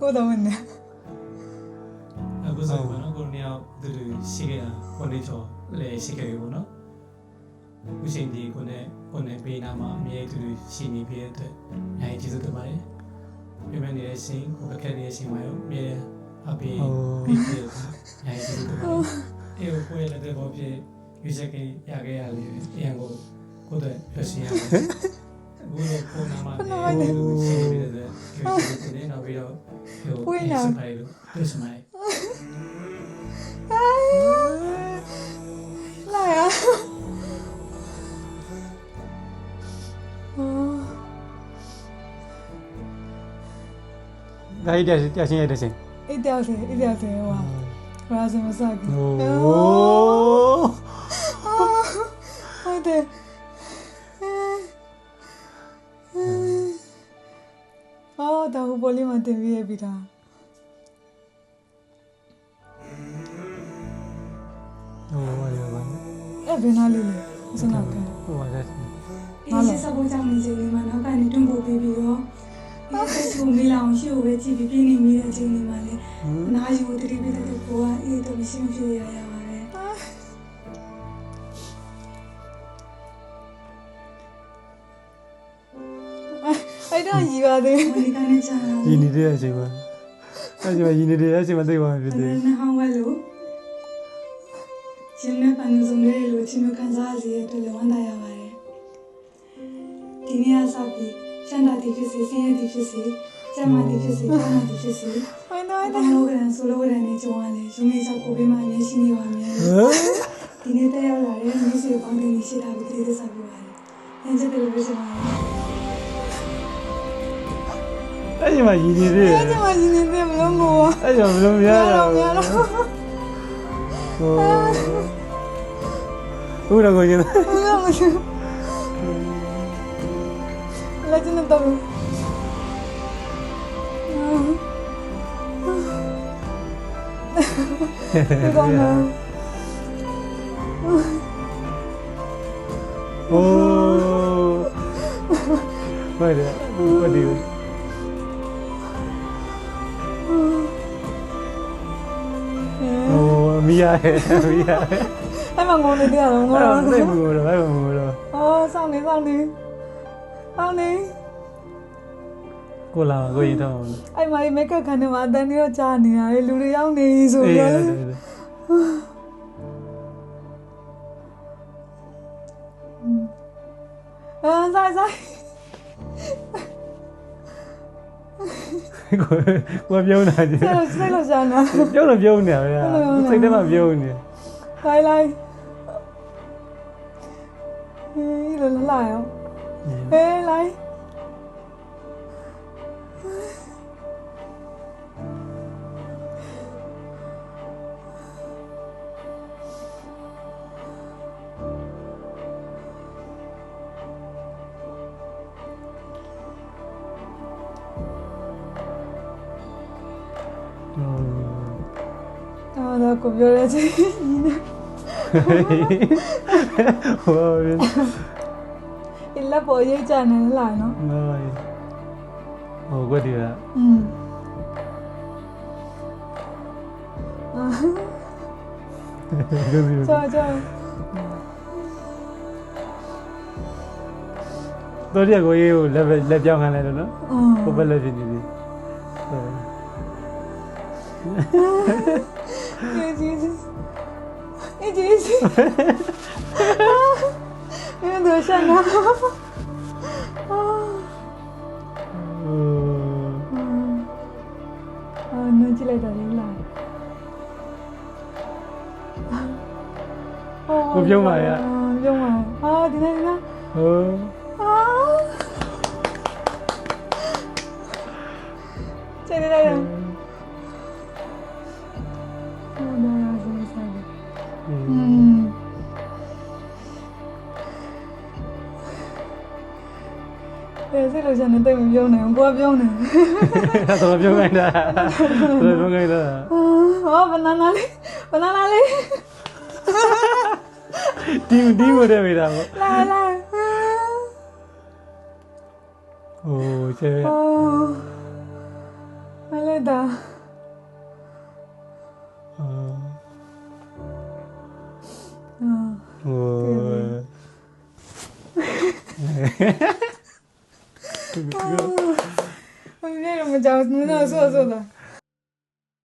ကိုတော်ဝင်နေအခုဆိုရင်ကိုနေအောင်သူရှိခဲ့တာကိုနေချော်လည်းရှိခဲ့ပြီပေါ့နော်ဦးရှင်ဒီကိုနဲ့ပေးနာမှာအမြဲတူရှိနေပြတဲ့အတွက်နိုင်ကျေးဇူးတင်ပါတယ်ပြမနေတဲ့ရှင်ကိုပကက်နေတဲ့ရှင်မရောအမြဲအပေးပြီးပြနိုင်ကျေးဇူးတင်ပါတယ်အေးကိုရဲ့လက်တဲ့ဘောဖြစ်ရွေးချယ်ခဲ့ရခဲ့ရလေအရင်ကိုတဲ့ပြရှင်ရတယ်ဘူးလို့ကိုနာမှာကိုရှိနေတဲ့အတွက်ကျေးဇူးတင်နေတော့ပြီးတော့ဟိုစပိုင်လို့ပြစမိုင်းလာရဒါဟိတရားချင်းရတဲ့ချင်းအေးတောက်စေဟိုရာဇမစားကြီးဟုတ်တယ်အော်ဒါဟိုပေါ်လေးမှာတင်ပြရပြီသားဘယ်နာလေးလဲစနောက်ကဟိုပါတဲ့အေးစစ်စပ်ဖို့ကြောင့်နေချိန်လေးမှာနောက်ကနေတွန်းပို့ပြီးတော့ဒီစိတ်ကိုမေးလာအောင်ရှိကိုပဲကြည့်ပြီးပြင်းနေမိတဲ့အချိန်လေးမှာလေနားယူတတိပိတတိကိုကအေးတော့မရှိမဖြစ်ရပါတယ်အဲ့တော့ရီပါသေးဒီကနေ့ချာရင်းနေတဲ့အချိန်မှာအဲ့ဒီမှာရင်းနေတဲ့အချိန်မှာသိပါမှာဖြစ်တယ်နှဟောင်းဝဲလို့ရှင်နဲ့ပန်စုံလေးလိုချင်းမျိုးခံစားရစေတဲ့အတွက်လည်းဝမ်းသာရပါတယ်ဒီနေ့အစပြီးချမ်းသာတည်ဖြစ်စေဆင်းရဲတည်ဖြစ်စေကျမ်းမာတည်ဖြစ်စေကျမ်းမာတည်ဖြစ်စေဟုတ်တော့ဘာလို့ကဆိုလိုရနေကြုံရလဲယူမေချကိုပေးမှအမြဲရှိနေပါမယ်ဒီနေ့တက်ရောက်လာတဲ့မိတ်ဆွေပေါင်းတင်ရှိတာကိုတည်သက်စားပြပါတယ်အင်းချက်တယ်လို့ပြောချင်ပါတယ်အဲ့ဒီမှာရင်းနေသေးအဲ့ဒီမှာရင်းနေသေးမလို့ငိုအဲ့ဒီမှာဘယ်လိုမရတော့ဟိုဟုတ်တော့ကိုကျင်းလာကျင်းတော့ဒီကောင်နော်โอ้ไม่ได้ก็ดีโอ้มียายအဲ့မှာငုံနေတယ်တော့ငုံတော့သိမှုတော့ဘယ်မှာတော့အော်စောင်းနေကိုလာကိုရင်တော့အဲ့မှာမိတ်ကပ်ခန်းထဲမှာအတန်းတွေတော့ကြားနေရတယ်လူတွေရောက်နေဆိုတော့ဆိုင်ကိုပြောနေတာကြီးစိတ်လို့ရှာနာပြောနေရစိတ်ထဲမှာပြောနေလိုက်ဟေးလာရောဟေးလိုက်ဒါကိုပြောရချင်ဟိုရင်းအလပေါ်ရေးချနေလားနော်ဟိုကိုဒီလားကြာတော်ရကိုရေးကိုလက်ပြောင်းခံလိုက်တော့နော်ဟိုဘက်လက်ပြနေပြီJesus. Mira dove c'è no. Non ci l'hai da là. Côပြောmày ạ.ပြောmày. Đi đây. Chạy đi đây rồi. Thế là chẳng đến tay mìnhပြောnày, hôm quaပြောnày. Tôiပြောngay đó. Tôiပြောngay đó. Banana đi. Đi vào đây mày làm. Lại. Ồ, chơi. Lại တာ ဟို ဘယ်လိုမကြောက်ဘူးနော်ဆော့တာ